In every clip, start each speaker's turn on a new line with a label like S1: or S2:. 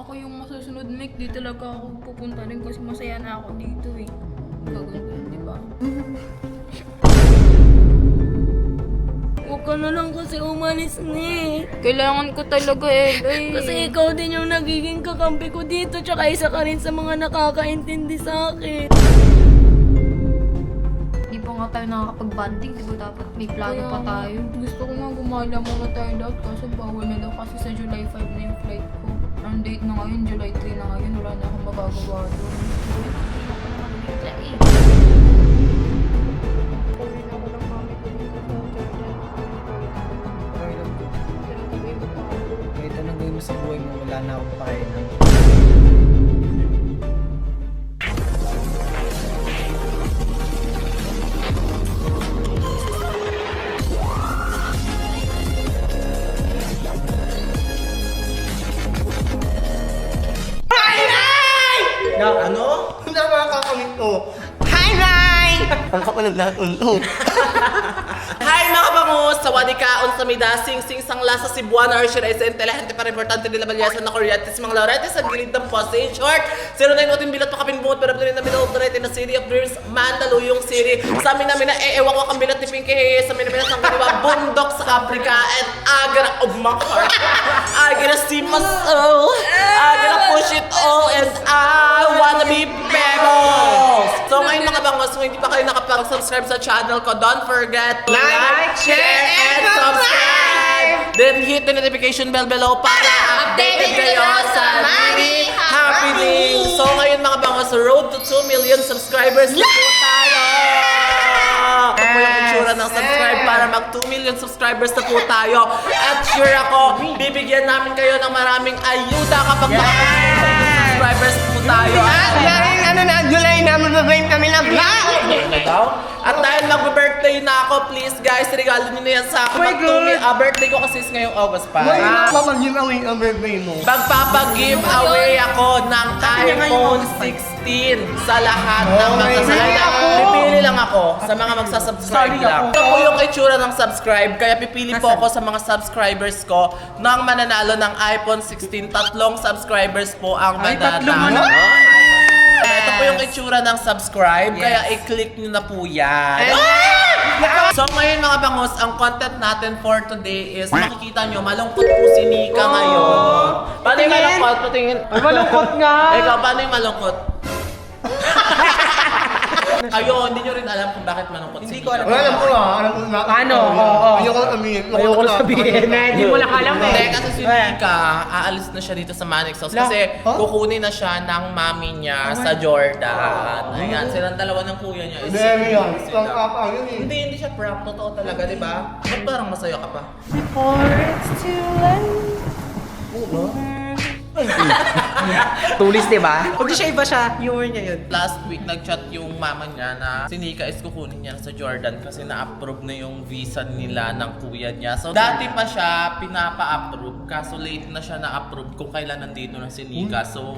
S1: ako yung masusunod, Mike. Di talaga ako pupunta rin kasi masaya na ako dito eh. Gagawin ko yun, di ba? Huwag ka na lang kasi umalis na eh. Kailangan ko talaga eh. Kasi ikaw din yung nagiging kakampi ko dito. Tsaka isa ka rin sa mga nakakaintindi sa akin.
S2: Di pa nga tayo nakakapag-banding, di ba dapat may plano pa tayo?
S1: Gusto ko nga gumala muna tayo daw kasi bawal na daw kasi sa July 5 na yung flight ko. Ang date na ngayon, July 3 na ngayon. Wala na akong magagawa doon.
S3: Kahit anong gawin mo sa buhay mo, wala na akong pakialam.
S4: Ano? Nakakakamit ko. Hi, Nay! Ang kapal ng lahat unto. Hi mga bangus! Sawadika, unsamida, sing-sing sangla sa Cebuana, or should I say, intelihente para importante nila balyasan na Corietes, mga laureates, ang gilid ng poste. In short, 09 uting bilat pa kaping bungot, pero in the middle of the night in the city of dreams, Mandaluyong City. Sa amin namin na ewan ko kang bilat ni Pinky, sa amin namin na sang kaniwa, bundok sa Africa, and I gotta, oh my heart, I gotta see my soul, I gotta push it all, and I wanna be pebbles! So ngayon mga bangus, kung hindi pa kayo nakapag-subscribe sa channel ko, don't forget to like, share, and subscribe! Then hit the notification bell below para updated kayo sa many happenings! So ngayon mga bangus, road to 2 million subscribers na po tayo! Ito po yung itsura ng subscribe para mag 2 million subscribers na po tayo. At sure ako, bibigyan namin kayo ng maraming ayuda kapag subscribers po tayo. July na, mag-break kami ng At dahil mag-birthday na ako, please guys, regalo nyo na yan sa akin. Birthday ko kasi is ngayong August pa.
S3: Papag-giveaway ang birthday mo.
S4: Magpapag-giveaway ako ng iPhone 16 sa lahat ng magsasubscribe. Pipili lang ako sa mga magsasubscribe lang. Ito po yung itsura ng subscribe, kaya pipili po ako sa mga subscribers ko ng mananalo ng iPhone 16. Tatlong subscribers po ang mananalo. Ito po yung itsura ng subscribe, kaya i-click nyo na po yan. So ngayon mga bangus, ang content natin for today is makikita nyo, malungkot po si Nika ngayon. Paano yung malungkot? Patingin.
S3: Ay, malungkot nga!
S4: Ikaw, paano yung malungkot? Kayo, hindi nyo rin alam kung bakit malungkot si Nika.
S3: Alam ko na.
S5: Ano? Oo.
S3: Ayoko na sabihin.
S5: Ayoko na sabihin na hindi mo lang alam
S4: Hindi,
S5: eh.
S4: kasi si Nika, aalis na siya dito sa Manix House kasi kukunin na siya ng mami niya sa Jordan. Ayan, silang dalawa ng kuya niya.
S3: Demi yan. Pang apa yun eh.
S4: Hindi siya prank. Totoo talaga, di ba? Ba't parang masaya ka pa?
S5: Tulis, di ba? Pag siya iba siya, humor niya yun.
S4: Last week, nag-chat yung mama niya na si Nika is kukunin niya sa Jordan kasi na-approve na yung visa nila ng kuya niya. So, dati pa siya pinapa-approve kaso late na siya na-approve kung kailan nandito na si Nika. So,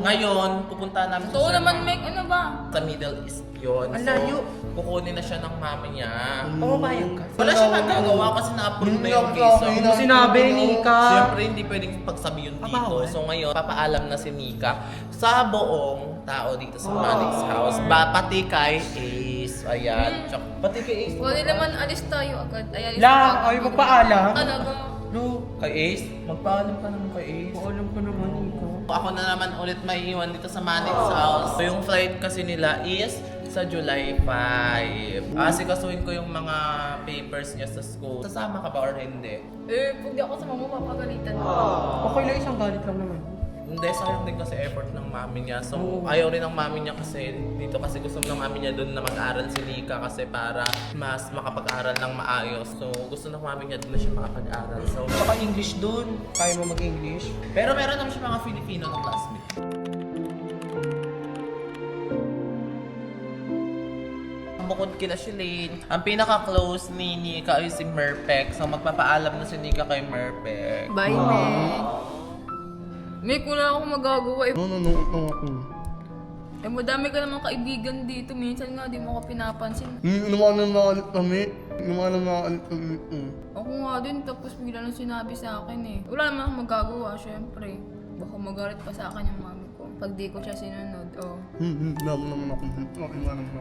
S4: ngayon, pupunta namin
S1: Oo naman, Mike. Ano ba?
S4: sa Middle East yun.
S5: Ang layo.
S4: Kukunin na siya ng mama niya.
S5: Pumayag ka.
S4: Wala siya magagawa kasi na-approve na yung visa.
S5: Ano sinabi ni Ika?
S4: Siyempre, hindi pwedeng pagsabi yun dito. So ngayon, papaalam na si Nika sa buong tao dito sa Manix House. Pati kay Ace. Ayan. Pati kay Ace.
S1: Wala naman, alis tayo agad. Ay, alis
S5: La, ay magpaalam.
S1: Talaga.
S4: No, kay Ace? Magpaalam ka naman kay Ace.
S5: Alam ko naman, Ika.
S4: Ako na naman ulit may iwan dito sa Manix House. So yung flight kasi nila is sa July 5. Asikasuhin ko yung mga papers niya sa school. Sasama ka ba or hindi?
S1: Pag di ako sa mama, papagalitan.
S5: Okay lang, isang galit lang naman.
S4: Hindi, sayang din kasi effort ng mami niya. So, ayaw rin ng mami niya kasi dito kasi gusto ng mami niya doon na mag-aral si Nika kasi para mas makapag-aral ng maayos. So, gusto ng mami niya doon na siya makapag-aral. So,
S5: Saka English dun. Kaya mo mag-English.
S4: pero meron naman siya mga Filipino na classmate. Bukod kila Shilane, ang pinaka-close ni Nika ay si Merpek. So, magpapaalam na si Nika kay Merpek.
S1: Bye, Mike. Mike, wala akong magagawa.
S3: Ako.
S1: Madami ka namang kaibigan dito. Minsan nga, di mo ako pinapansin.
S3: Lumalit kami.
S1: Ako nga din, tapos bigla nang sinabi sa akin eh. Wala naman akong magagawa, syempre. Baka magalit pa sa akin yung mami ko. Pag di ko siya sinunod, oh.
S3: Lamo naman ako. Okay naman ako.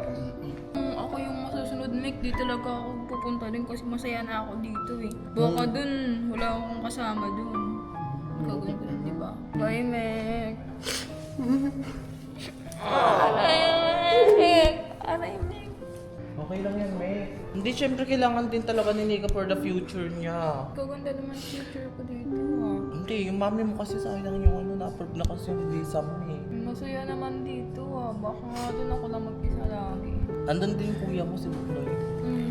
S1: Ako yung masusunod, Mick. Di talaga ako pupunta din kasi masaya na ako dito eh. Baka dun, wala akong kasama dun. Gagawin ko dun, di ba? Bye, Mick. Aray, Mick.
S4: Okay lang yan, May. Hindi, syempre kailangan din talaga ni Nika for the future niya.
S1: Kaganda naman future ko dito ah.
S4: Hindi, yung mami mo kasi sayang yung ano, na-approve na kasi yung visa mo eh.
S1: Masaya naman dito ah. Baka nga dun ako lang mag-isa lagi.
S4: Andun din yung kuya mo si Buloy.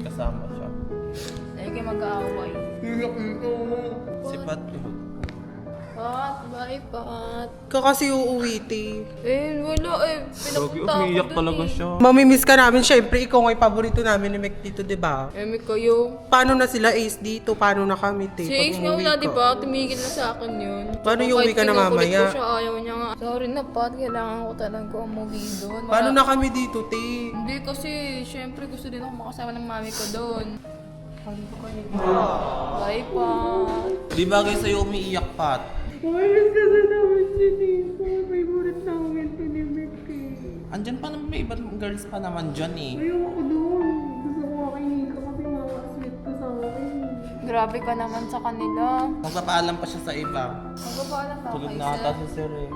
S4: Kasama siya.
S1: Dahil kayo mag-aaway.
S3: Iyak ito.
S4: Si Pat.
S1: Pat, bye Pat.
S5: Ka kasi uuwi, te.
S1: Wala eh. Pinapunta ako dun eh.
S5: Mamimiss ka namin, syempre. Ikaw nga yung paborito namin ni Mek dito, di ba?
S1: Mick kayo.
S5: Paano na sila Ace dito? Paano na kami, te?
S1: Si Ace nga
S5: umuwi
S1: wala,
S5: ka?
S1: di ba? Tumigil na sa akin yun.
S5: Paano
S1: Tsaka
S5: yung uwi
S1: kahit
S5: ka na
S1: kinukulit
S5: mamaya?
S1: ko siya, ayaw niya nga. Sorry na Pat, kailangan ko talaga umuwi doon.
S5: Paano na kami dito, te?
S1: Hindi kasi, syempre gusto din ako makasama ng mami ko doon. Bye Pat.
S4: Di bagay sa'yo umiiyak, Pat.
S5: Umalis kasi namin si Nico. Favorite namin to ni Mek eh.
S4: Andyan pa naman, may ibang girls pa naman dyan eh.
S5: Ayoko doon. Gusto ko kay Nico kasi sweet ko sa akin.
S1: Grabe ka naman sa kanila.
S4: Magpapaalam pa siya sa iba.
S1: Magpapaalam pa
S4: Tulog
S1: kay
S4: na ata
S1: sir.
S4: si Sir eh.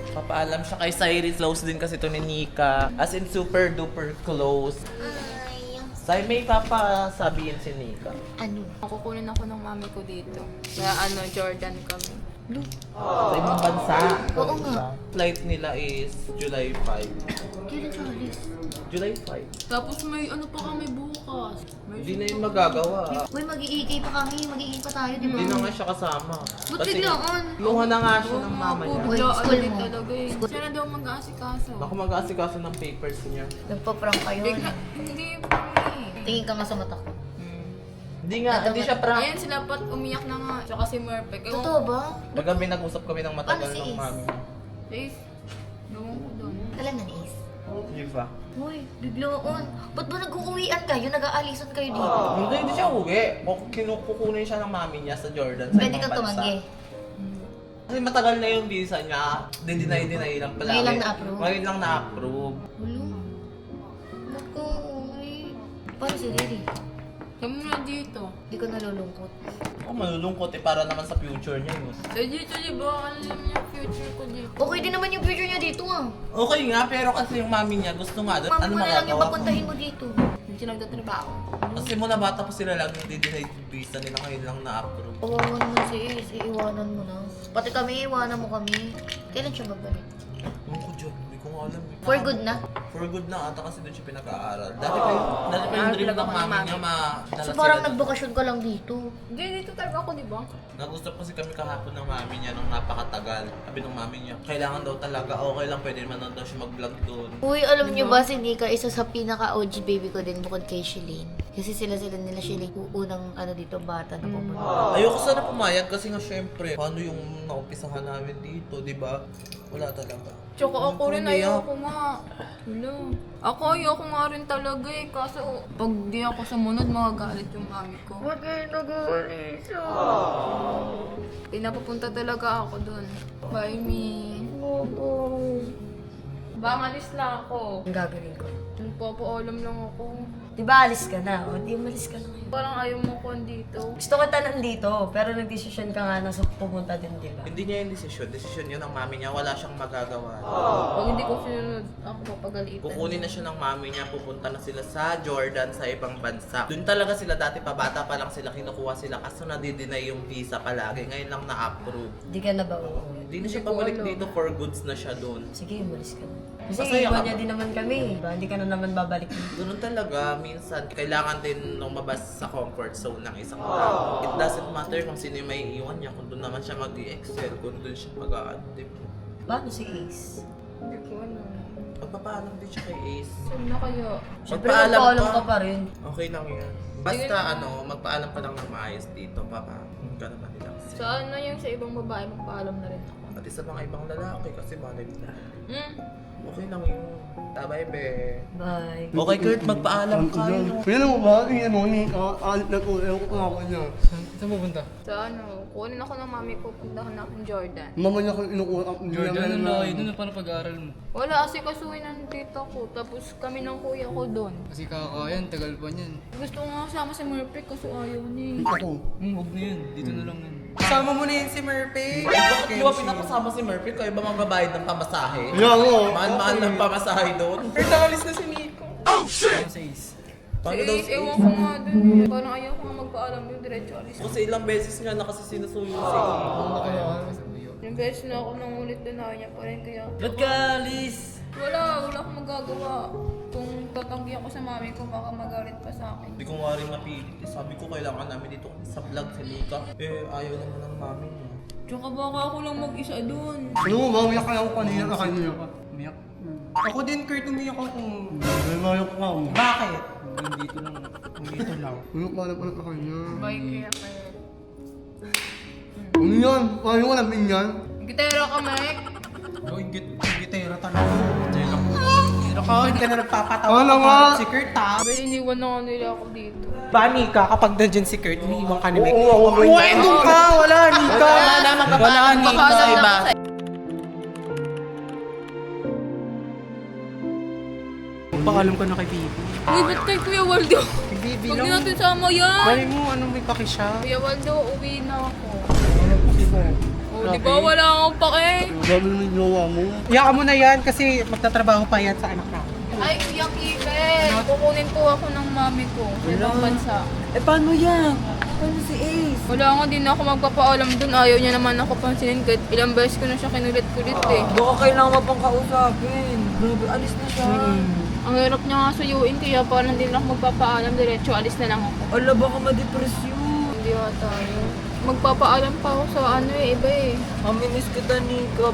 S4: Papaalam siya kay Cyrus. Close din kasi to ni Nika. As in super duper close. Say, may papasabihin si Nika.
S1: Ano? Kukunin ako ng mami ko dito. Kaya Jordan kami.
S4: Sa ibang bansa.
S2: Oo nga.
S4: Flight nila is July 5.
S2: Kailan siya alis?
S4: July 5.
S1: Tapos may ano pa kami bukas.
S4: Hindi na yun magagawa.
S2: Uy, mag-iikay pa kami. Mag-iikay pa tayo, di ba?
S4: Hindi na nga siya kasama.
S2: Ba't biglaan?
S4: Luha na nga siya ng mama niya.
S2: Uy, school mo.
S1: Talaga eh. Siya na daw mag-aasikaso.
S4: Ako mag-aasikaso ng papers niya.
S2: Nagpa-prank kayo.
S1: Bigla, hindi pa eh.
S2: Tingin ka nga sa mata ko.
S4: Hindi nga, hindi siya prank.
S1: Ayun sila Pat, umiyak na nga. Tsaka si Murphy.
S2: Totoo ba?
S4: Magabi nag-usap kami ng matagal
S2: Paano si
S4: ng
S2: Ace?
S4: mami niya.
S1: Ace, gawin ko doon.
S2: Kailan na ni Ace?
S4: Di ba?
S2: Uy, biglaan. Ba't ba nag-uuwian kayo? Nag-aalisan kayo dito?
S4: Hindi siya uwi. Kukunin siya ng mami niya sa Jordan sa
S2: Pwede
S4: ibang
S2: kang
S4: bansa.
S2: tumanggi.
S4: Kasi matagal na yung visa niya. Dinay lang pala.
S2: Ngayon lang na-approve?
S4: Ngayon lang na-approve.
S2: Wala. Naku, uy. Paano si Riri?
S1: Kami na dito.
S2: Hindi ko nalulungkot.
S4: Ako malulungkot eh, para naman sa future niya yun.
S1: So dito, di ba? Alam niya future ko dito.
S2: Okay din naman yung future niya dito ah.
S4: Okay nga, pero kasi yung mami niya gusto nga doon.
S2: Mami
S4: Ano
S2: mo na lang yung
S4: magagawa?
S2: papuntahin mo dito.
S1: Hindi siya nagtatrabaho.
S4: Kasi mula bata pa sila lagi hindi yung visa nila ngayon lang na-approve.
S2: Kawawa naman si Ace. Iiwanan mo na. Pati kami, iwanan mo kami. Kailan siya babalik?
S4: Ano ko dyan? Hindi ko nga alam eh.
S2: For good na?
S4: For good na ata kasi doon siya pinag-aaral. Dati pa yung dream ng mami niya madala
S2: So
S4: sila
S2: parang
S4: doon.
S2: nagbakasyon ka lang dito.
S1: Hindi, dito talaga ako, di ba?
S4: Nag-usap kasi kami kahapon ng mami niya nung napakatagal. Sabi ng mami niya, kailangan daw talaga, okay lang, pwede naman daw siya mag-vlog doon.
S2: Uy, alam niyo ba si Nika, isa sa pinaka-OG baby ko din bukod kay Shilin. Kasi sila nila Shilin, unang ano dito, bata na pumunta.
S4: Ayoko sana pumayag kasi nga syempre, paano yung naumpisahan namin dito, di ba? Wala talaga.
S1: Tsaka ako rin,
S4: Hindi,
S1: ayoko nga. Wala. Ako ayoko nga rin talaga eh. Kaso pag di ako sumunod, magagalit yung mami ko.
S2: Ba't kayo nag-uulisa?
S1: Pinapapunta talaga ako dun. Bye, me. Baka alis lang ako.
S2: Ang gagawin ko.
S1: Nagpapaalam lang ako.
S2: Di ba alis ka na? O di umalis ka na ngayon.
S1: Parang ayaw mo ko dito.
S2: Gusto ko nandito, pero nag-decision ka nga na pumunta din, di ba?
S4: Hindi niya yung desisyon yun ng mami niya, wala siyang magagawa.
S1: Pag hindi ko sinunod, ako papagalitan.
S4: Kukunin na siya ng mami niya, pupunta na sila sa Jordan, sa ibang bansa. Doon talaga sila dati pa, bata pa lang sila, kinukuha sila kaso nadideny yung visa palagi. Ngayon lang na-approve.
S2: Di ka na ba uuwi?
S4: Hindi na siya
S1: Hindi ko
S4: pabalik
S1: alam.
S4: dito for goods na siya doon.
S2: Sige, umalis ka na. Kasi
S4: Masaya
S2: iwan
S4: ka
S2: niya
S4: ba?
S2: din naman kami. Diba? Hindi ka na naman babalik dito.
S4: Doon talaga, minsan, kailangan din lumabas sa comfort zone ng isang tao. It doesn't matter kung sino yung may iwan niya, kung doon naman siya mag-i-excel, kung doon siya mag-aano, di ba?
S2: Paano si Ace?
S1: Hindi ko alam.
S4: Magpapaalam din siya kay Ace.
S1: Saan na kaya?
S2: Siyempre,
S4: Magpaalam
S2: magpaalam
S4: ka.
S2: ka pa rin.
S4: Okay lang yan. Basta magpaalam ka lang ng maayos dito, papa. Huwag ka naman relax.
S1: Sa ano yung sa ibang babae, magpaalam na rin ako.
S4: Pati sa mga ibang lalaki kasi malay mo na.
S1: Hmm?
S4: Okay lang yun. Bye, be.
S2: Bye.
S4: Okay, Kurt, magpaalam ka.
S3: Kaya mo ba? Alit na ko. Ewan ko ako niya.
S6: Saan pupunta?
S1: Sa ano, kunin ako ng mami ko, puntahan natin Jordan.
S3: Mama niya ko inukuha.
S6: Jordan, ang laki doon. Paano pag-aaral mo?
S1: Wala kasi kasuhin ng tita ko, tapos kami ng kuya ko doon.
S6: Kasi kakayan, tagal pa niyan.
S1: Gusto ko nga kasama si Murphy kaso ayaw niya eh.
S3: Ako.
S6: Huwag na yun. Dito na lang yun.
S7: Kasama mo na yun si Murphy.
S4: Bakit di ba pinapasama si Murphy? Kayo ba magbabayad ng pamasahe?
S3: Yeah, mo.
S4: Mahal-mahal ng pamasahe doon.
S7: Kurt, nakalis na si Nico.
S6: Ano sa is?
S4: Paano daw
S1: Eh, ewan ko nga dun eh. Parang ayaw ko nga magpaalam yung diretso alis.
S4: Kasi ilang beses nga na kasi sinusuyo siya.
S1: Yung beses na ako nang ulit doon, ayaw niya pa rin kaya.
S6: Ba't ka alis?
S1: Wala akong magagawa. Kung tatanggihan ko sa mami ko, baka magalit pa sa akin.
S4: Hindi ko nga rin mapilit. Sabi ko kailangan namin dito sa vlog si Nika. Eh, ayaw naman ng mami niya.
S1: Tsaka baka ako lang mag-isa doon.
S3: Ano mo ba? Umiyak kaya ako kanina na kanina ka.
S6: Umiyak.
S7: Ako din, Kurt, umiyak ako.
S3: May mayok ka mo.
S7: Bakit?
S6: Dito lang.
S7: Dito lang.
S3: Ano pa alam ka kanya?
S1: Bye kaya kayo.
S3: Ano yan? Paano mo alam yan?
S1: Gitera ka, Mike.
S7: Oh, gitera talaga. Gitera ka, hindi ka na nagpapatawa.
S3: Ano nga?
S7: Si Kurt, ha?
S1: Well, iniwan na nga nila ako dito.
S7: Ba, Nika, kapag nandyan si Kurt, iniiwan ka ni Mike.
S3: Oo, ako rin.
S7: Uy, doon ka! Wala, Nika!
S4: Wala na, magpapaalam ka pa sa iba.
S7: Pakalam ka na kay Bibi.
S1: Uy, ba't kay Kuya Waldo?
S7: Bibi
S1: Huwag
S7: lang.
S1: din natin sama yan.
S7: Mali mo, anong may paki siya?
S1: Kuya Waldo, uwi na ako.
S7: Ano paki mo?
S1: Oh, di ba wala akong pake?
S3: Sabi mo yung jowa mo.
S7: Iyakan mo na yan kasi magtatrabaho pa yan sa anak na.
S1: Ay, Kuya Kiven. Kukunin po ako ng mami ko sa ibang bansa.
S8: Eh, paano yan? Paano si Ace?
S1: Wala nga din ako magpapaalam dun. Ayaw niya naman ako pansinin kahit ilang beses ko na siya kinulit-kulit eh.
S8: Baka kailangan mo pang kausapin. Grabe, alis na siya.
S1: Ang hirap niya nga suyuin kaya parang hindi na ako magpapaalam. Diretso, alis na lang ako.
S8: Ala, baka ma-depression.
S1: Hindi nga tayo. Magpapaalam pa ako sa ano eh, iba eh.
S8: Maminis kita, Nika.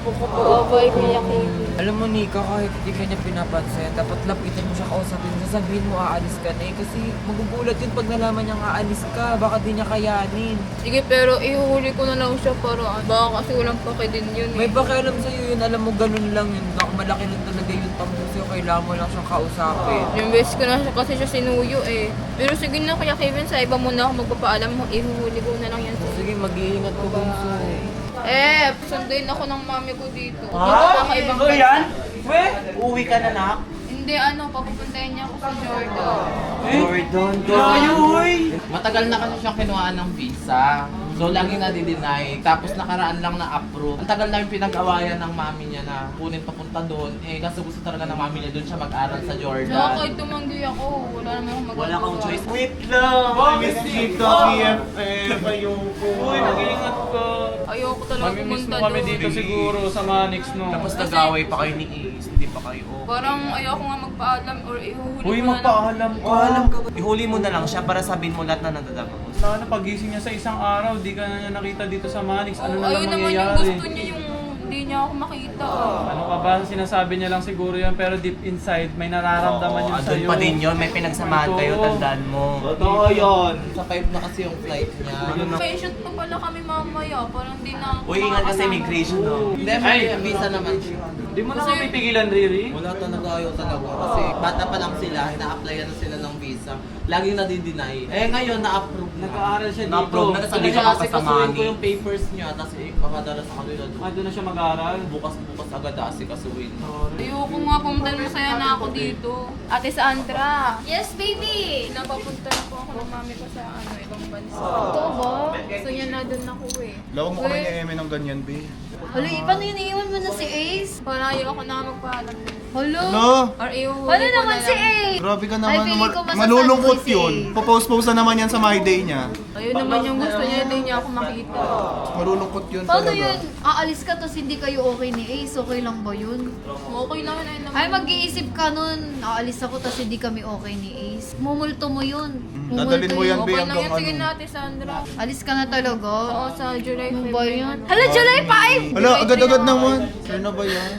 S1: Bye, Kuya Kiven.
S8: Alam mo, Nika, kahit hindi ka niya pinapansin, dapat lapitan mo siya kausapin. Sasabihin mo aalis ka na eh. Kasi magugulat yun pag nalaman niyang aalis ka. Baka di niya kayanin.
S1: Sige, pero ihuhuli ko na lang siya para baka kasi walang pake din yun eh.
S8: May pakialam sa'yo yun. Alam mo, ganun lang yun. Malaki lang talaga yung tambo sa'yo. Kailangan mo lang siyang kausapin.
S1: Yung beses ko na siya kasi siya sinuyo eh. Pero sige na Kuya Kevin, sa iba muna ako magpapaalam. Ihuhuli ko na lang yan sa
S8: Sige, mag-iingat ko bunso.
S1: Eh, sunduin ako ng mami ko dito. Dito na kaibang bansa.
S7: Uwi ka na, nak?
S1: Hindi ano, papupuntahin niya ako sa Jordan.
S8: Jordan,
S4: Matagal na kasi siyang kinuhaan ng visa. So, lagi na-deny. Tapos nakaraan lang na-approve. Ang tagal namin pinag-awayan ng mami niya na kunin papunta doon. Eh, kasi gusto talaga ng mami niya doon siya mag-aral sa Jordan.
S1: Saka kahit tumanggi ako, wala naman akong magagawa.
S4: Wala kang choice.
S3: Wait lang! Miss Tito, PFF, ayoko. Uy,
S6: Mag-iingat ka.
S1: Ayoko talaga
S6: Mamimiss
S1: pumunta
S6: mo kami
S1: doon.
S6: dito siguro sa Manix, no?
S4: Tapos nag-away pa kayo ni Ace. Hindi pa kayo okay.
S1: Parang ayoko nga magpaalam or ihuhuli
S6: Uy,
S1: ko na lang.
S6: magpaalam ka.
S4: Ihuli mo na lang siya para sabihin mo lahat na nadadagos.
S6: Sana pagising niya sa isang araw, di ka na niya nakita dito sa Manix. Ano na lang
S1: Ayun naman yung
S6: mangyayari?
S1: gusto niya yung hindi niya ako makita.
S6: Ano ka ba? Sinasabi niya lang siguro yan, pero deep inside, may nararamdaman yun
S4: andun
S6: sa'yo.
S4: pa din yun. May pinagsamahan kayo,
S6: Totoo.
S4: tandaan mo.
S6: Totoo yun.
S4: Sa 5 na kasi yung flight niya.
S1: Patient pa pala kami mamaya, parang di na ako
S4: Uy, ingat kasi
S1: makakasama.
S4: immigration, no? Hindi, may visa naman siya.
S6: Di mo naman pipigilan, Riri.
S4: Wala talaga ayaw talaga. Kasi bata pa lang sila, ina-applyan na sila ng visa. Laging nadideny. Eh ngayon, na-approve na.
S6: Nag-aaral siya dito.
S4: Na-approve na kasi
S6: Sabi
S4: hindi
S6: niya
S4: siya
S6: kasi
S4: kapasamahan
S6: kasuhin
S4: ko yung papers niya. Tapos papadala sa kanila doon.
S6: Doon na siya mag-aaral.
S4: Bukas agad kasi kasuhin.
S1: Ayoko nga pumunta, masaya na ako dito. Ate Sandra,
S2: Yes, baby!
S1: napapunta na po ako ng mami ko sa ibang bansa. Totoo ba? Gusto niya na doon ako eh.
S3: Lawag mo kami ni Eme ng ganyan, be.
S2: Hala, paano yun iiwan mo na si Ace?
S1: Parang ayoko na magpaalam.
S2: Hala?
S3: No!
S1: Or iuhuli
S2: Wala
S1: ko
S2: naman
S1: na
S2: si
S1: lang.
S2: Ace!
S3: Grabe ka
S2: Ay,
S3: naman.
S2: feeling ko masasadboy
S3: Malulungkot
S2: si
S3: yun.
S2: Ace.
S3: Popost-post na naman yan sa my day niya.
S1: Ayun naman yung gusto niya, hindi niya ako makita.
S3: Malulungkot yun
S2: Paano
S3: talaga.
S2: yun? Aalis ka tapos hindi kayo okay ni Ace? Okay lang ba yun?
S1: Okay lang yun, ayun naman.
S2: Ay, mag-iisip ka nun. Aalis ako tapos hindi kami okay ni Ace. Mumulto mo yun.
S3: Dadalhin mo yan, be,
S1: Okay lang
S3: hanggang
S1: yan, sige
S3: ano.
S1: natin, Sandra.
S2: Alis ka na talaga.
S1: Oo, sa July 5.
S2: Ano ba yan? Hala, July 5!
S3: Hala, agad-agad naman. Sure na ba yan?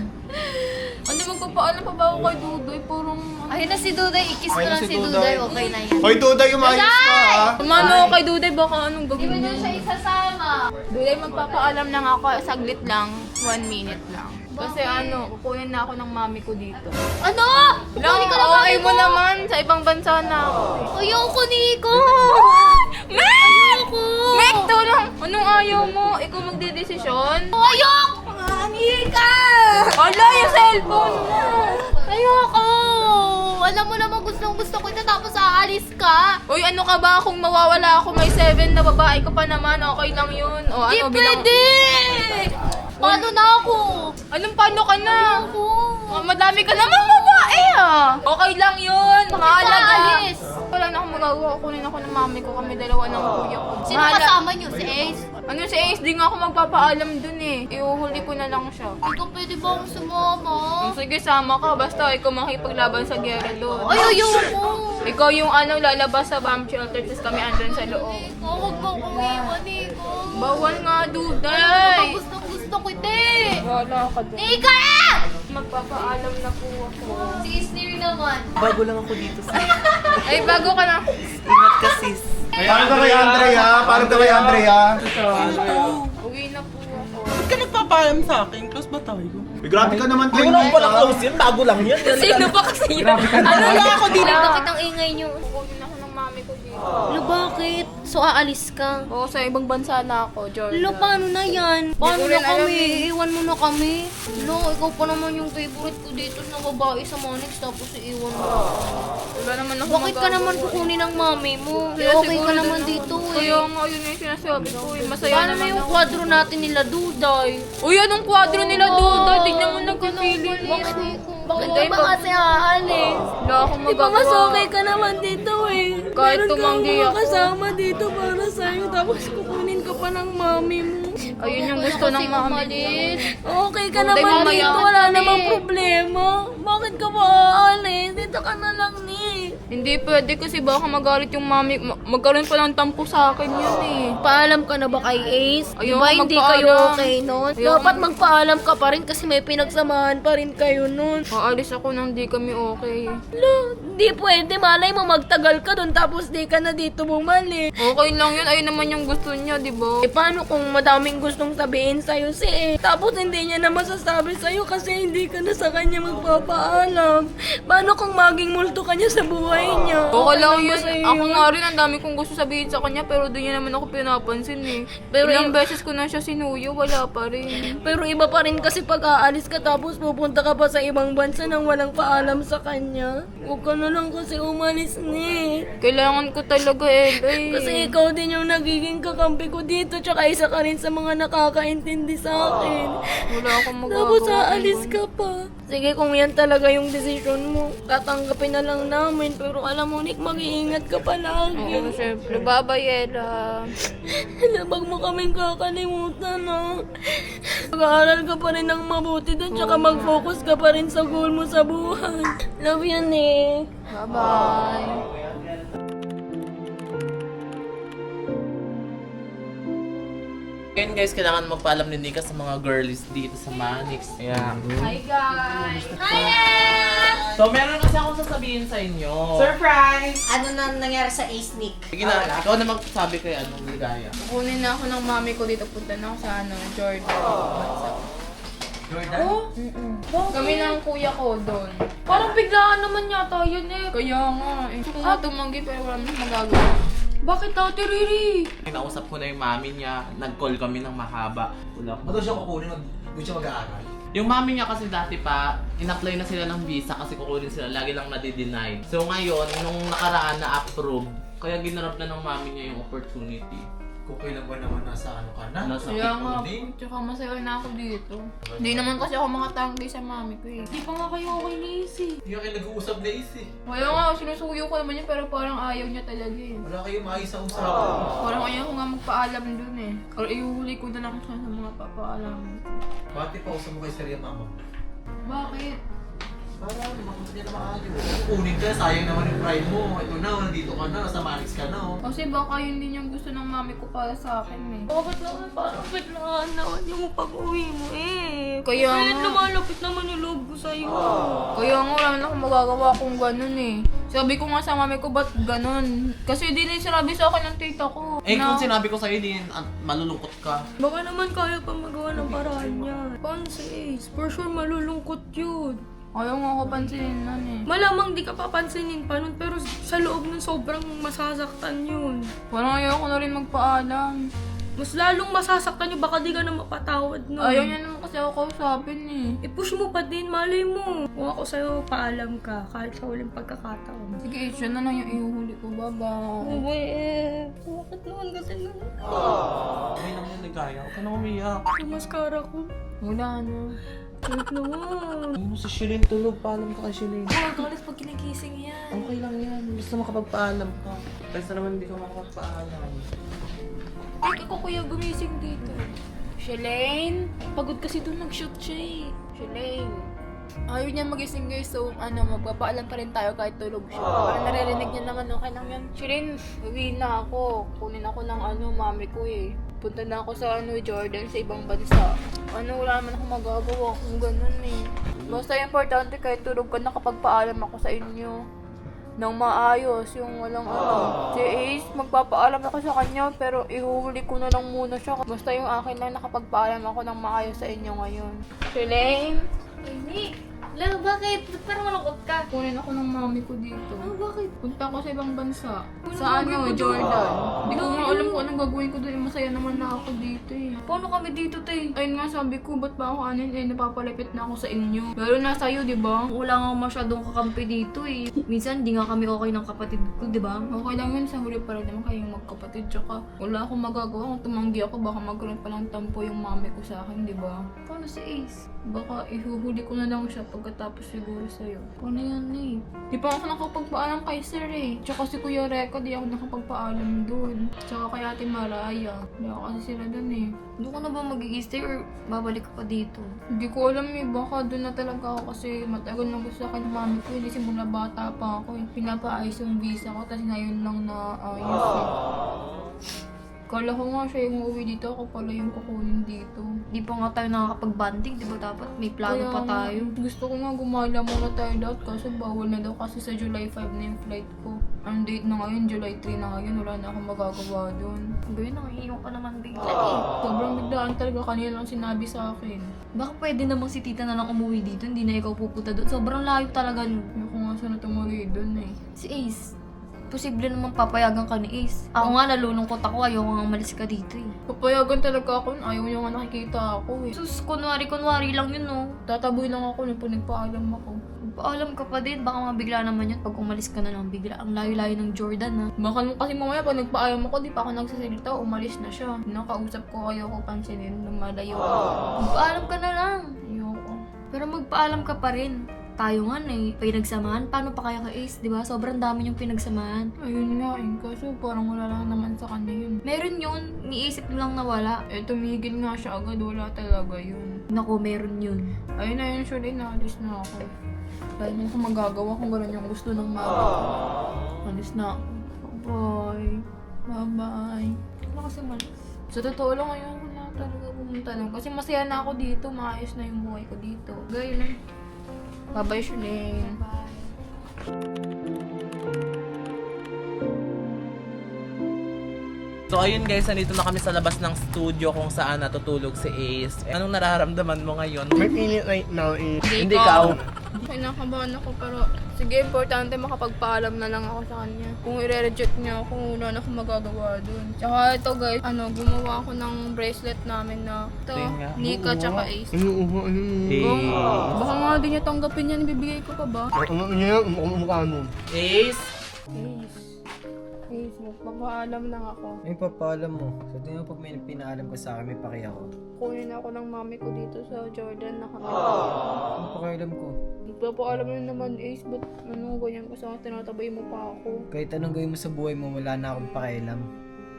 S1: Ano, magpapaalam pa ba ako kay Dudoy? Parang, ano
S2: Ayun na si Duday, ikis mo
S3: Ayun na
S2: lang
S3: si
S2: si
S3: Duday.
S2: Duday, okay na yan.
S3: Hoy, Duday, umayos ka ha.
S1: Mano, kay Duday baka anong
S2: Di
S1: gawin
S2: ba niya
S1: niya?
S2: siya isasama?
S1: Duday, magpapaalam lang ako. Saglit lang. 1 minute lang. Kasi kukunin na ako ng mami ko dito.
S2: Ano?
S1: Lang,
S2: Kukunin ka na
S1: okay
S2: mami
S1: mo naman. Sa ibang bansa na ako.
S2: Ayoko, Nico!
S1: Mek!
S2: Ayoko!
S1: Mek, to lang. Anong ayaw mo? Ikaw magdedesisyon?
S2: Ayoko! Nika!
S1: Ala, yung cellphone mo.
S2: Ayoko! Alam mo naman gusto ko ito tapos aalis ka.
S1: Uy, ano ka ba? Kung mawawala ako, may 7 na babae ka pa naman. Okay lang yun. O,
S2: Di
S1: ano, bilang...
S2: pwede! Paano na ako?
S1: Anong paano ka na?
S2: Ako.
S1: Madami ka naman babae ah. Okay lang yun. Mahalaga.
S2: aalis?
S1: Wala na akong magagawa. Kunin ako ng mami ko. Kami dalawa ng kuya ko.
S2: Sino kasama niyo? Si Ace?
S1: Ano si Ace? Di nga ako magpapaalam dun eh. Iuhuli ko na lang siya.
S2: Ikaw pwede ba akong sumama?
S1: Sige, sama ka. Basta ikaw makipaglaban sa gera doon.
S2: Ay, ayoko!
S1: Ikaw yung lalabas sa bomb shelter, tapos kami andun sa loob.
S2: Nico, huwag mo akong iwan, Nico.
S1: Bawal nga, duday.
S2: Gusto ko ito eh.
S1: Wala ka doon.
S2: Nika!
S1: Magpapaalam na po ako.
S2: Si Isnir naman.
S4: Bago lang ako dito, sis.
S1: Ay, bago ka na.
S4: Ingat ka, sis.
S3: Parang ka kay Andrea, parang ka kay Andrea.
S1: Uwi na po ako.
S4: Ba't ka nagpapaalam sa akin? Close ba tayo?
S3: Uy, grabe ka naman,
S4: Hindi ko naman pala close yun. Bago lang yan.
S1: Sino ba kasi yun?
S4: Ano lang ako dito?
S2: Bakit ang ingay niyo?
S1: Kukunin ako ng mami ko dito.
S2: Lo, bakit? So, aalis ka?
S1: Oo, sa ibang bansa na ako, Jordan.
S2: Lo, paano na yan? Paano
S1: ko
S2: na
S1: rin alam
S2: kami?
S1: eh.
S2: Iwan mo na kami? Lo, ikaw pa naman yung favorite ko dito na babae sa Monix tapos iiwan mo.
S1: Wala naman ako
S2: Bakit ka naman kukunin ng mami mo?
S1: Kaya
S2: Okay ka
S1: siguro
S2: naman
S1: din
S2: dito
S1: ako.
S2: eh.
S1: Kaya nga, yun yung sinasabi ko eh. Masaya
S2: Paano na
S1: naman
S2: yung
S1: ako.
S2: kwadro natin nila, Duday?
S1: Uy, anong kwadro nila, Duda? Tignan mo nagka-feeling.
S2: Bakit
S1: Duday,
S2: ka ba kasi aalis?
S1: Wala akong
S5: Di ba mas
S1: magagawa.
S5: okay ka naman dito eh.
S1: Kahit
S5: Meron
S1: tumanggi
S5: kang mga
S1: ako.
S5: kasama dito para sa'yo, tapos kukunin ka pa ng mami mo.
S1: Ayun yung gusto ng mami.
S5: Okay ka
S1: Duday,
S5: naman
S1: mamaya
S5: dito,
S1: ka
S5: wala
S2: kami.
S5: namang problema. Bakit ka pa aalis? Dito ka na lang ni.
S1: Hindi pwede kasi baka magalit yung mami. Magkaroon pa ng tampo sa akin yun eh.
S5: Paalam ka na ba kay Ace? Di
S1: Ayoko
S5: ba hindi
S1: magpaalam.
S5: kayo okay nun?
S1: Ayoko
S5: Dapat magpaalam ka pa rin kasi may pinagsamahan pa rin kayo nun.
S1: Aalis ako nang di kami okay.
S5: Lo, di pwede. Malay mo magtagal ka dun tapos di ka na dito bumalik.
S1: Okay lang yun. Ayun naman yung gusto niya, di ba?
S5: Eh paano kung madaming gustong sabihin sa'yo si Ace? Tapos hindi niya na masasabi sa'yo kasi hindi ka na sa kanya magpapaalam. Paano kung maging multo ka niya sa buhay niya?
S1: Okay lang
S5: ba
S1: yun.
S5: sa'yo
S1: Ako
S5: yun?
S1: nga rin, ang dami kong gusto sabihin sa kanya, pero doon niya naman ako pinapansin eh.
S5: Pero
S1: Ilang
S5: yung-
S1: beses ko na siya sinuyo, wala pa rin.
S5: Pero iba pa rin kasi pag aalis ka tapos pupunta ka pa sa ibang bansa nang walang paalam sa kanya. Huwag ka na lang kasi umalis ni.
S1: Kailangan ko talaga eh.
S5: Kasi ikaw din yung nagiging kakampi ko dito tsaka isa ka rin sa mga nakakaintindi sa akin.
S1: Wala akong magagawa.
S5: Tapos aalis ka pa. Sige, kung yan talaga yung desisyon mo, tatanggapin na lang namin. Pero alam mo, Nick, mag-iingat ka palagi.
S1: Oo, syempre. Babayela.
S5: Labag mo kaming kakalimutan, ha? Mag-aaral ka pa rin ng mabuti doon, tsaka mag-focus ka pa rin sa goal mo sa buhay. Love you, Nick.
S1: Bye-bye.
S4: Ngayon guys, kailangan magpaalam ni Nika sa mga girlies dito sa Manix. Yeah.
S1: Hi guys!
S4: So, meron kasi akong sasabihin sa inyo.
S2: Ano na nangyari sa Ace, Nick?
S4: Sige na, ikaw na magsabi kay Ligaya.
S1: Kunin na ako ng mami ko dito. Punta na ako sa Jordan.
S7: Jordan?
S1: Kami ng kuya ko doon. Parang biglaan naman yata yun eh. Kaya nga eh. Gusto ko nga tumanggi pero wala naman magagawa. Bakit Ate Riri?
S4: Kinausap ko na yung mami niya, nag-call kami ng mahaba. Wala
S7: Ba't daw siya kukunin? Doon siya mag-aaral?
S4: Yung mami niya kasi dati pa, in-apply na sila ng visa kasi kukunin sila, lagi lang nadi-deny. So ngayon, nung nakaraan na approve, kaya ginarap na ng mami niya yung opportunity.
S7: Kung kailan ba naman nasa ano ka na?
S4: Nasa
S1: Kaya nga,
S7: Kukunin?
S1: tsaka masaya na ako dito. Hindi naman kasi ako makatanggi sa mami ko eh. Hindi pa nga kayo okay ni Izzy.
S7: Hindi ka kayo nag-uusap na Ace eh.
S1: Kaya nga, sinusuyo ko naman niya pero parang ayaw niya talaga eh.
S7: Wala kayo maayos sa usapan.
S1: Parang ayaw ko nga magpaalam dun eh. Or iuhuli ko na lang siya sa mga papaalam.
S7: Bakit pa usap mo kay Sir yung mama?
S1: Bakit?
S4: Para naman hindi na maayos. Kunin ka, sayang naman yung pride mo. Ito na, nandito ka na, sa Manix ka na. Oh.
S5: Kasi baka yun din yung gusto ng mami ko para sa akin eh.
S1: Bakit naman parang biglaan naman yung pag-uwi mo eh?
S5: Kaya
S1: Pilit
S5: nga.
S1: lumalapit naman yung loob ko sa'yo.
S5: Kaya nga wala naman akong magagawa kung ganun eh. Sabi ko nga sa mami ko, ba't ganun? Kasi di na sinabi sa akin ng tita ko.
S4: Eh
S5: na-
S4: kung sinabi ko sa'yo, din malulungkot ka.
S1: Baka naman kaya pa magawa ng paraan yan. Paano si Ace? For sure malulungkot yun.
S5: Ayaw nga ako pansinin nun eh.
S1: Malamang di ka papansinin pa nun, pero sa loob nun sobrang masasaktan yun.
S5: Parang ayaw ko na rin magpaalam.
S1: Mas lalong masasaktan yun, baka di ka na mapatawad nun.
S5: Ayaw niya naman kasi ako kausapin eh.
S1: I-push mo pa din, malay mo. Kung ako sa'yo, paalam ka, kahit sa huling pagkakataon.
S5: Sige, siya na lang yung ihuhuli ko, baba.
S1: Uwe eh. Bakit naman kasi nun?
S4: Ay naman yung nagaya. Huwag ka na umiyak.
S1: Yung mascara ko.
S5: Wala na.
S1: Wait naman.
S4: Ay mo si Shilin tulog. Paalam ka kay Shilin.
S1: Galit pag kinigising yan.
S4: Okay lang yan. Basta makapagpaalam ka. Basta naman hindi ka makapagpaalam.
S1: Ay, ako kuya gumising dito.
S5: Shalane?
S1: Pagod kasi doon nag-shoot siya eh.
S5: Shalane? Ayaw niya magising guys, so magpapaalam pa rin tayo kahit tulog siya. Parang naririnig niya naman, okay lang yan. Shalane, uwi na ako. Kunin ako ng mami ko eh. Punta na ako sa Jordan sa ibang bansa. Wala naman ako magagawa kung ganun eh. Basta importante kahit tulog ka, nakapagpaalam ako sa inyo. Nang maayos, yung walang Si Ace, magpapaalam ako sa kanya, pero ihuhuli ko na lang muna siya. Basta yung akin lang nakapagpaalam ako ng maayos sa inyo ngayon. Shalane?
S1: Hindi. Lalo, bakit? Parang malungkot ka.
S5: Kunin ako ng mami ko dito.
S1: Bakit?
S5: Punta ako sa ibang bansa. Sa Jordan. Hindi ko nga alam kung anong gagawin ko doon. Masaya naman na ako dito eh.
S1: Paano kami dito, te?
S5: Ayun nga sabi ko, ba't ba ako napapalapit na ako sa inyo? Lalo na sa'yo, di ba?
S1: Wala nga masyadong kakampi dito eh. Minsan, di nga kami okay ng kapatid ko, di ba?
S5: Okay lang yun, sa huli pa rin naman kayong magkapatid. Tsaka wala akong magagawa. Kung tumanggi ako, baka magkaroon pa ng tampo yung mami ko sa akin, di ba?
S1: Paano si Ace?
S5: Baka ihuhuli ko na lang siya pagkatapos siguro sa'yo.
S1: Paano yan eh?
S5: Di pa ako nakapagpaalam kay Sir eh. Tsaka si Kuya Reka, di ako nakapagpaalam doon. Tsaka kay Ate Maraya. Hindi ako kasi sila doon eh.
S1: Doon ka na ba mag-i-stay or babalik ka pa dito?
S5: Hindi ko alam eh, baka doon na talaga ako kasi matagal na gusto sa akin ng mami ko. Hindi simula bata pa ako eh. Pinapaayos yung visa ko, tapos ngayon lang naayos eh. Kala ko nga siya yung uuwi dito, ako pala yung kukunin dito.
S1: Di pa nga tayo nakakapag-banding, di ba dapat may plano
S5: Kaya
S1: pa
S5: nga,
S1: tayo?
S5: Gusto ko nga gumala muna tayo lahat kasi bawal na daw kasi sa July 5 na yung flight ko. Ang date na ngayon, July 3 na ngayon, wala na akong magagawa doon.
S1: Gawin, nangiinom ka naman bigla eh.
S5: Sobrang biglaan talaga, kanina lang sinabi sa akin.
S1: Baka pwede namang si tita na lang umuwi dito, hindi na ikaw pupunta doon. Sobrang layo talaga nun.
S5: Ayoko nga sana tumuloy doon eh.
S1: Si Ace, posible naman papayagan ka ni Ace. Ako nga, nalulungkot ako, ayaw nga umalis ka dito eh.
S5: Papayagan talaga ako, ayaw niya nga nakikita ako eh.
S1: Sus, kunwari lang yun oh.
S5: Tataboy lang ako nung nagpaalam ako.
S1: Paalam ka pa din, baka mabigla naman yun pag umalis ka na lang bigla. Ang layo-layo ng Jordan ha.
S5: Baka nung kasi mamaya pag nagpaalam ako, di pa ako nagsasalita, umalis na siya. Nakausap ko, ayaw ko pansinin, lumalayo ako.
S1: Magpaalam ka na lang.
S5: Ayoko.
S1: Pero magpaalam ka pa rin. Tayo nga eh, pinagsamahan. Paano pa kaya ka Ace, di ba? Sobrang dami yung pinagsamahan.
S5: Ayun nga eh, kaso parang wala lang naman sa kanya yun.
S1: Meron yun, niisip lang na wala.
S5: Eh, tumigil nga siya agad, wala talaga yun.
S1: Naku, meron yun.
S5: Ayun na yun, surely naalis na ako. Dahil hindi ko magagawa kung gano'n yung gusto ng mama ko. Alis na ako. Bye. Bye-bye.
S1: Ano kasi malis?
S5: Sa totoo lang, ayaw ko na talaga pumunta lang. Kasi masaya na ako dito, maayos na yung buhay ko dito. Gaya lang. Bye-bye, Shulene.
S4: So ayun guys, nandito na kami sa labas ng studio kung saan natutulog si Ace. Anong nararamdaman mo ngayon?
S3: My feeling right now is...
S4: Hindi ikaw.
S5: Kinakabahan ako pero sige, importante makapagpaalam na lang ako sa kanya. Kung i-reject niya ako, wala na akong magagawa dun. Tsaka ito guys, gumawa ako ng bracelet namin na ito,
S4: Tingnan.
S5: Nika tsaka Ace.
S4: Eh.
S5: Baka nga di niya tanggapin yan, ibibigay ko pa ba?
S3: Ano niya? Mukha mo.
S4: Ace?
S5: Ace, magpapaalam lang ako.
S7: May papaalam mo. So, tingnan mo pag may pinaalam ka sa akin, may paki ako.
S5: Kunin ako ng mami ko dito sa Jordan na kami.
S7: Ano pakialam ko?
S5: Magpapaalam na naman Ace, ba't ganyan ka sa tinatabay mo pa ako?
S7: Kahit anong gawin mo sa buhay mo, wala na akong pakialam.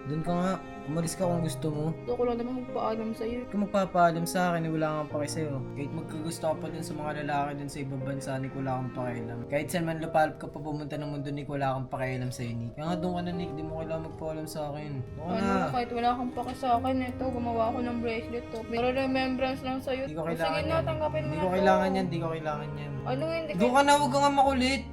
S8: Doon ka nga. Umalis ka kung gusto mo.
S5: Gusto ko lang naman magpaalam sa'yo.
S8: Kung magpapaalam sa akin, wala kang pake sa'yo. Kahit magkagusto ka pa dun sa mga lalaki dun sa ibang bansa, Nick, wala kang pakialam. Kahit saan man lupalop ka pa pumunta ng mundo, Nick, wala kang pakialam sa'yo, Nick. Kaya nga doon ka na, Nick. Di mo kailangan magpaalam sa akin. Doon ka na.
S5: Ano, kahit wala kang pake sa akin, ito, gumawa ako ng bracelet to. Pero remembrance lang sa'yo.
S8: Di ko
S5: Sige
S8: kailangan
S5: na,
S8: yan.
S5: tanggapin mo
S8: Di
S5: na
S8: ko
S5: to.
S8: kailangan yan. Di ko kailangan yan.
S5: Ano hindi
S8: Doon ka na, huwag ka nga makulit.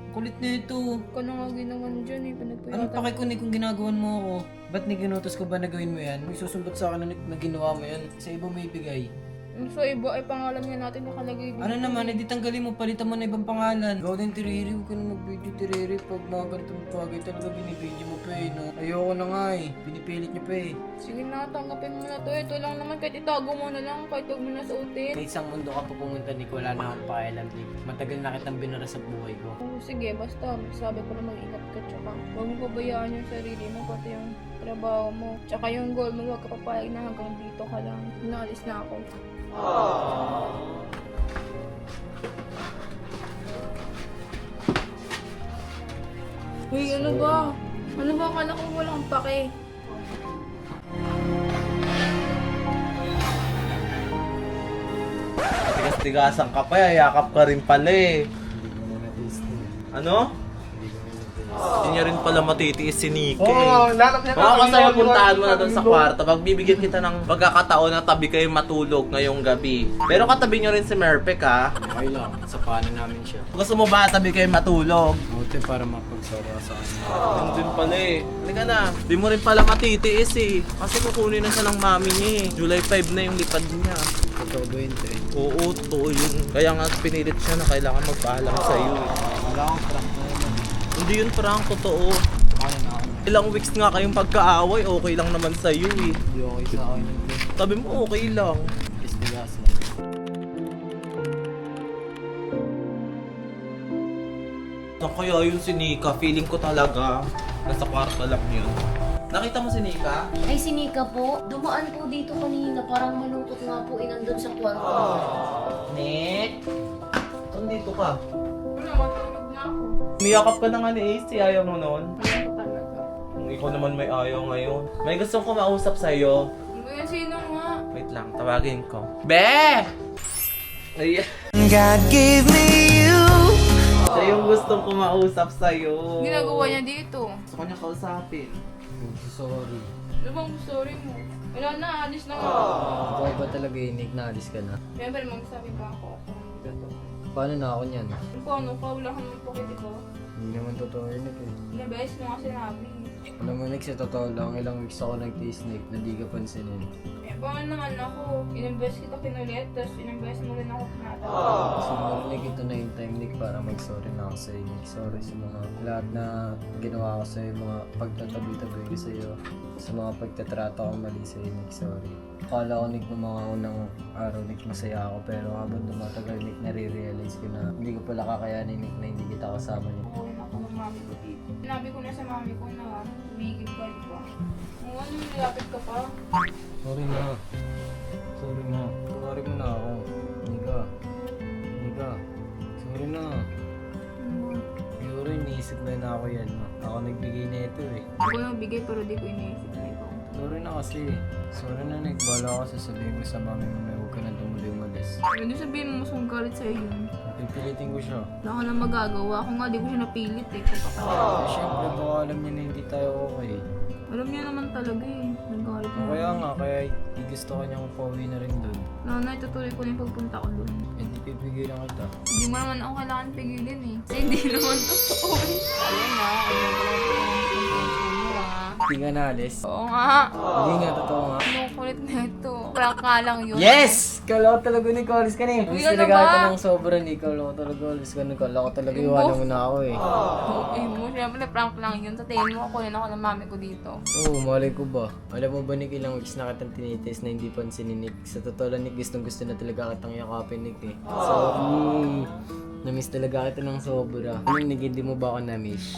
S8: Kulit na ito.
S5: ka na nga ginawan dyan eh,
S8: Anong
S5: pinagpuyatan.
S8: pake ko, Nick, kung ginagawan mo ako? Ba't niginutos ko ba na gawin mo yan? May susumbot sa akin na, Nick, na ginawa mo yan. Sa iba may ibigay.
S5: Yung sa iba ay pangalan nga natin nakalagay dito.
S8: Ano naman, edi tanggalin mo, palitan mo na ibang pangalan. Golden Tiriri, huwag ka na mag-video Tiriri. Pag mga ganitong bagay talaga binibidyo mo pa eh, no? Ayoko na nga eh, pinipilit niyo pa eh.
S5: Sige na, tanggapin mo na to. Ito lang naman, kahit itago mo na lang, kahit huwag mo na suotin.
S8: Sa isang mundo ka pa pumunta, Nick, wala na akong pakialam, Nick. Matagal na kitang binara sa buhay ko.
S5: Oo, sige, basta sabi ko na mag-ingat ka, tsaka huwag mo pabayaan yung sarili mo, pati yung trabaho mo. Tsaka yung goal mo, huwag ka papayag na hanggang dito ka lang. Naalis na ako. Uy, ano ba? Ano ba? Akala ko walang pake.
S4: Tigas-tigasan ka pa, yakap ka rin pala eh. Ano? Hindi niya rin pala matitiis si Nick eh.
S3: lalap niya
S4: Baka kasama puntahan mo na doon sa kwarto. Pagbibigyan kita ng pagkakataon na tabi kayo matulog ngayong gabi. Pero katabi nyo rin si Merpek ha.
S8: Okay lang, sa paano namin siya.
S4: Gusto mo ba tabi kayo matulog?
S8: Buti para mapagsara sa kanya.
S4: Yun din pala eh. Halika na. Di mo rin pala matitiis eh. Kasi kukunin na siya ng mami niya eh. July 5 na yung lipad niya.
S8: Totoo ba yun, te?
S4: Oo, totoo yun. Kaya nga pinilit siya na kailangan magpaalam sa'yo eh.
S8: Wala akong prank na yun.
S4: Hindi yun parang totoo.
S8: Ano na ako?
S4: Ilang weeks nga kayong pagkaaway, okay lang naman sa'yo eh.
S8: Hindi okay sa akin yun, te.
S4: Sabi mo okay lang.
S8: Tigas lang.
S4: Saan kaya yun si Nika? Feeling ko talaga nasa kwarto lang yun. Nakita mo si Nika?
S2: Ay, si Nika po. Dumaan po dito kanina. Parang malungkot nga po inandun sa kwarto.
S4: Nick? Nandito ka.
S5: Wala, matulog na ako.
S4: Umiyakap ka na nga ni AC, ayaw mo nun.
S5: Wala ko talaga.
S4: Kung ikaw naman may ayaw ngayon. May gustong kumausap sa'yo.
S5: Ano sino nga?
S4: Wait lang, tawagin ko. Be! Ayan.
S9: God gave me you.
S4: Siya yung gustong kumausap sa'yo.
S5: Ginagawa niya dito.
S4: Gusto ko niya kausapin.
S8: Sorry.
S5: Ano bang story mo? Wala na, alis na ako.
S8: Ikaw ba talaga yun, Nick? Naalis ka na?
S5: Siyempre, magsabi pa ako.
S8: Paano na ako niyan?
S5: Paano ka? Wala kang magpakit, diba?
S8: Hindi naman totoo yun, Nick eh.
S5: Inabes mo nga sinabi.
S8: Alam mo, Nick, sa totoo lang, ilang weeks ako nag-taste, Nick, na di ka pansinin.
S5: Eh, paano naman ako? Ininvest kita pinulit, tapos ininvest mo rin ako pinata.
S8: Kasi marinig ito na yung time, Nick, para mag-sorry na ako sa'yo, Nick. Sorry sa mga lahat na ginawa ko sa'yo, mga pagtatabi-tabi ko sa'yo, sa mga pagtatrato ko mali sa'yo, Nick. Sorry. Akala ko, Nick, ng mga unang araw, Nick, masaya ako. Pero habang tumatagal, Nick, nare-realize ko na hindi ko pala kakayanin, Nick, na hindi kita kasama, Nick.
S5: Okay na ako ng mami ko dito. Sinabi ko na sa mami ko na tumigil ka, di ba? O ano, nilapit ka pa?
S8: Sorry na. Sorry na. Sorry mo na ako. Nika. Nika. Sorry na. Siguro iniisip na ako yan. Ako nagbigay na ito eh.
S5: Ako yung bigay pero di ko iniisip na ikaw.
S8: Sorry na kasi. Sorry na, Nick. Bala ako sasabihin ko sa mami mo na huwag ka na tumuloy umalis.
S5: Hindi sabihin mo masong galit sa'yo yun.
S8: Pipilitin ko siya.
S5: Wala ka na magagawa. Ako nga, di ko siya napilit eh.
S8: Siyempre, baka alam niya na hindi tayo okay.
S5: Alam niya naman talaga eh. Nagalit na.
S8: Kaya nga, kaya gusto ko niyang pauwi na rin doon.
S5: Nanay, tutuloy ko na yung pagpunta ko doon.
S8: Hindi pipigilan kita.
S5: Hindi mo naman ako kailangan pigilin eh. Kasi hindi naman totoo. Ayun na, ayun na lang yung intention mo ah.
S8: Hindi nga naalis.
S5: Oo nga.
S8: Hindi nga, totoo nga.
S5: Anong kulit na ito. Prank nga lang yun.
S8: Yes! Kala ko talaga ni Colis ka na eh.
S5: Uy,
S8: Mas
S5: ano
S8: talaga
S5: ba?
S8: ka ng sobra ni Kala ko talaga Colis ka na. Kala ko talaga iwanan mo na ako eh.
S5: Eh mo, syempre prank lang yun. Sa tingin mo, kunin ako ng mami ko dito.
S8: Oo, malay ko ba? Alam mo ba Nick, ilang weeks na kitang tinitis na hindi pansin ni Nick. Sa totoo lang Nick, gustong gusto na talaga kitang yakapin Nick eh. Sorry. Namiss talaga kita ng sobra. Anong Nick, hindi mo ba ako namiss?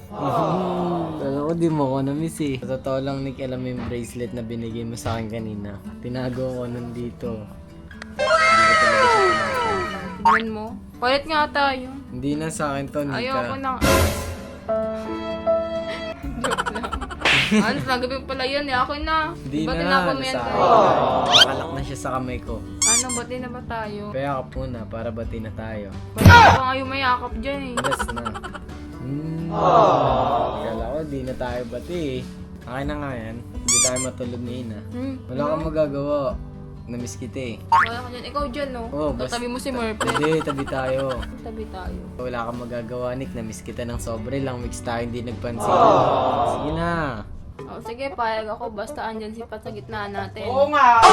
S8: Alam ko di mo ako namiss eh. Sa totoo lang Nick, alam mo yung bracelet na binigay mo sa akin kanina. Tinago ko nandito. Hindi ko talaga siya tinago.
S5: Tignan mo. Kulit nga tayo.
S8: Hindi na sa akin to, Nika.
S5: Ayoko nang... Joke lang. Ano, nagabi pala yun eh. Ako na.
S8: Hindi
S5: Ba't
S8: na,
S5: tinapon mo yan
S8: nasa
S5: kayo?
S8: nakalak na siya sa kamay ko.
S5: Ano, bati na ba tayo?
S8: Kaya ka muna para bati na tayo.
S5: Ba't pa nga yung mayakap dyan eh?
S8: Last na. Akala ko di na tayo bati eh. Akin na nga yan. Hindi tayo matulog ni Ina. Wala kang magagawa. Namiss kita eh.
S5: Wala ka dyan. Ikaw dyan, no?
S8: Oo,
S5: Tatabi mo si Murphy.
S8: Hindi, tabi tayo.
S5: Tabi tayo.
S8: Wala kang magagawa, Nick. Namiss kita ng sobre lang. Weeks tayo hindi nagpansin. Sige na.
S5: Oh, sige, payag ako. Basta andyan si Pat sa gitna natin.
S7: Oo nga.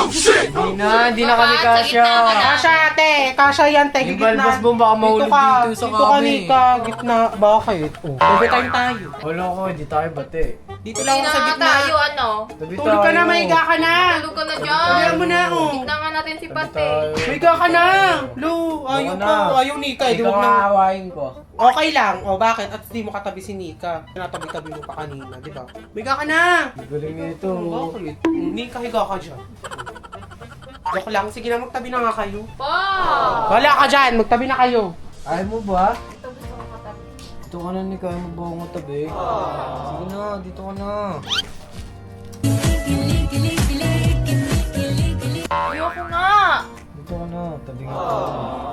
S8: Hindi na kami kasya.
S7: Kasha ate. Kasha yan, te.
S8: Yung
S7: Gitna.
S8: balbas mo baka mahulog dito sa
S7: Dito ka,
S8: kami.
S7: Nika. Gitna. Bakit? Oh. Tabi tayo.
S8: Wala ko, hindi tayo bati.
S7: Dito lang ako sa gitna.
S5: tayo, ano?
S8: Tabi
S7: Tulog ka na, mahiga ka na.
S5: Tulog ka na dyan.
S7: Kaya mo na, oh.
S5: Gitna nga natin si Pat eh.
S7: Mahiga ka na. Lu, ayaw
S8: Wala
S7: ko.
S8: na.
S7: Ayaw, Nika. Di
S8: Ikaw
S7: wag
S8: nga
S7: na.
S8: hawain ko.
S7: Okay lang. O bakit? At di mo katabi si Nika. Tinatabi-tabi mo pa kanina, di ba? Mahiga ka na.
S8: Galing nito.
S7: Bakit? Nika, higa ka dyan. Joke lang. Sige na, magtabi na nga kayo.
S5: Pa!
S7: Wala ka dyan. Magtabi na kayo.
S8: Ayaw mo ba?
S5: Ito gusto ko katabi.
S8: Dito ka na, Nick. Ayaw mo ba akong tabi? Sige na, dito ka na.
S5: Ayoko nga!
S8: Dito ka na, tabi nga tayo.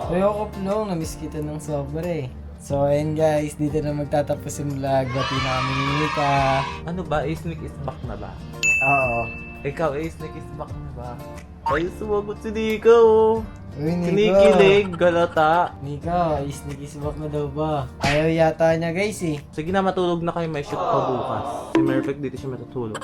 S8: Ayoko plong, namiss kita ng sobre. So ayun guys, dito na magtatapos yung vlog. Bati namin ni Nika.
S4: Ano ba? Sneak is back na ba?
S8: Oo.
S4: Ikaw, Sneak is back na ba? Ay, sumagot si Nika, oh.
S8: Uy, Nika.
S4: Kinikilig, galata.
S8: Nika, isnikisbak na daw ba? Ayaw yata niya guys eh.
S4: Sige na, matulog na kayo. May shoot pa bukas. Si Perfect dito siya matutulog.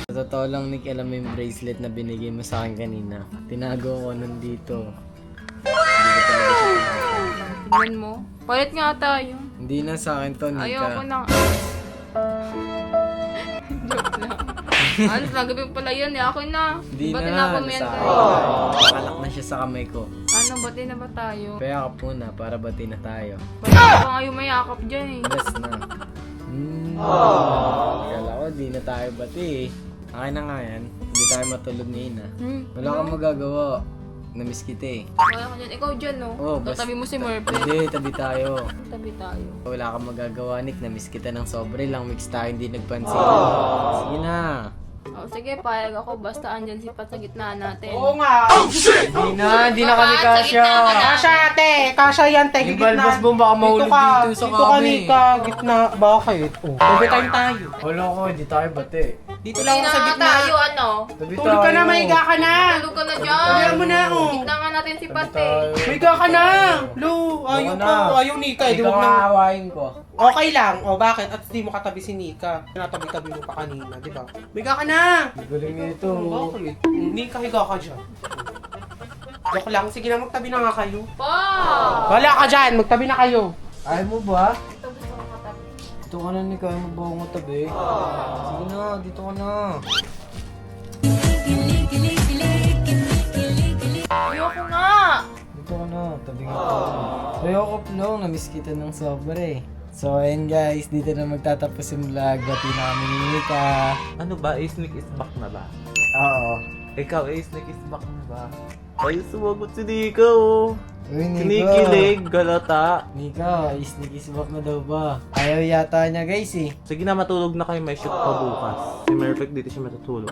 S8: Sa totoo lang Nick, alam mo yung bracelet na binigay mo sa akin kanina. Tinago ko nandito.
S5: Tingnan mo. Palit nga tayo.
S8: Hindi na sa akin to, Nika.
S5: Ayoko na. Joke lang. Ano, nagabi pala yun eh. Ako na.
S8: Hindi
S5: Ba't
S8: na,
S5: tinapon mo yan
S8: nasa
S5: kayo?
S8: nakalak na siya sa kamay ko.
S5: Ano, bati na ba tayo?
S8: Kaya ka muna para bati na tayo.
S5: Ba't pa nga yung mayakap dyan eh?
S8: Last na. Akala ko di na tayo bati eh. Akin na nga yan. Hindi tayo matulog ni Ina. Wala kang magagawa. Namiss kita eh.
S5: Wala ka dyan. Ikaw dyan, no?
S8: Oo,
S5: Tatabi mo si Murphy.
S8: Hindi, tabi tayo.
S5: Tabi tayo.
S8: Wala kang magagawa, Nick. Namiss kita ng sobre lang. Weeks tayo hindi nagpansin. Sige na.
S5: Oh, sige, payag ako. Basta andyan si Pat sa gitna natin.
S7: Oo nga.
S8: Hindi na kami kasya.
S7: Kasha ate. Kasha yan, te.
S8: Yung
S7: Gitna.
S8: balbas mo baka mahulog dito sa
S7: Dito ka,
S8: kami.
S7: Nika. Gitna. Bakit? Oh. Tabi tayo.
S8: Wala ko, hindi tayo bati.
S7: Dito lang ako sa gitna.
S5: tayo, ano?
S8: Tabi
S7: Tulog ka na, mahiga ka na.
S5: Tulog ka na dyan.
S7: Kaya mo na, oh.
S5: Gitna nga natin si Pat eh.
S7: Mahiga ka na. Lu, ayaw
S8: Wala
S7: ko.
S8: na.
S7: Ayaw, Nika. Di
S8: Ikaw
S7: wag
S8: nga
S7: na.
S8: hawain ko.
S7: Okay lang. O bakit? At di mo katabi si Nika. Tinatabi-tabi mo pa kanina, di ba? Mahiga ka na.
S8: Galing nito.
S7: Bakit? Nika, higa ka dyan. Joke lang. Sige na, magtabi na nga kayo.
S5: Pa!
S7: Wala ka dyan. Magtabi na kayo.
S8: Ayaw mo ba?
S5: Ito gusto ko katabi.
S8: Dito ka na, Nick. Ayaw mo ba akong tabi? Sige na, dito ka na.
S5: Ayoko nga!
S8: Dito ka na, tabi nga tayo. Ayoko plong, namiss kita ng sobre. So ayun guys, dito na magtatapos yung vlog. Bati namin ni Nika.
S4: Ano ba? Sneak is back na ba?
S8: Oo.
S4: Ikaw, Sneak is back na ba? Ay, sumagot si Nika, oh.
S8: Uy, Nika.
S4: Kinikilig, galata.
S8: Nika, isnikisbak na daw ba? Ayaw yata niya guys eh.
S4: Sige na, matulog na kayo. May shoot pa bukas. Si Perfect dito siya matutulog.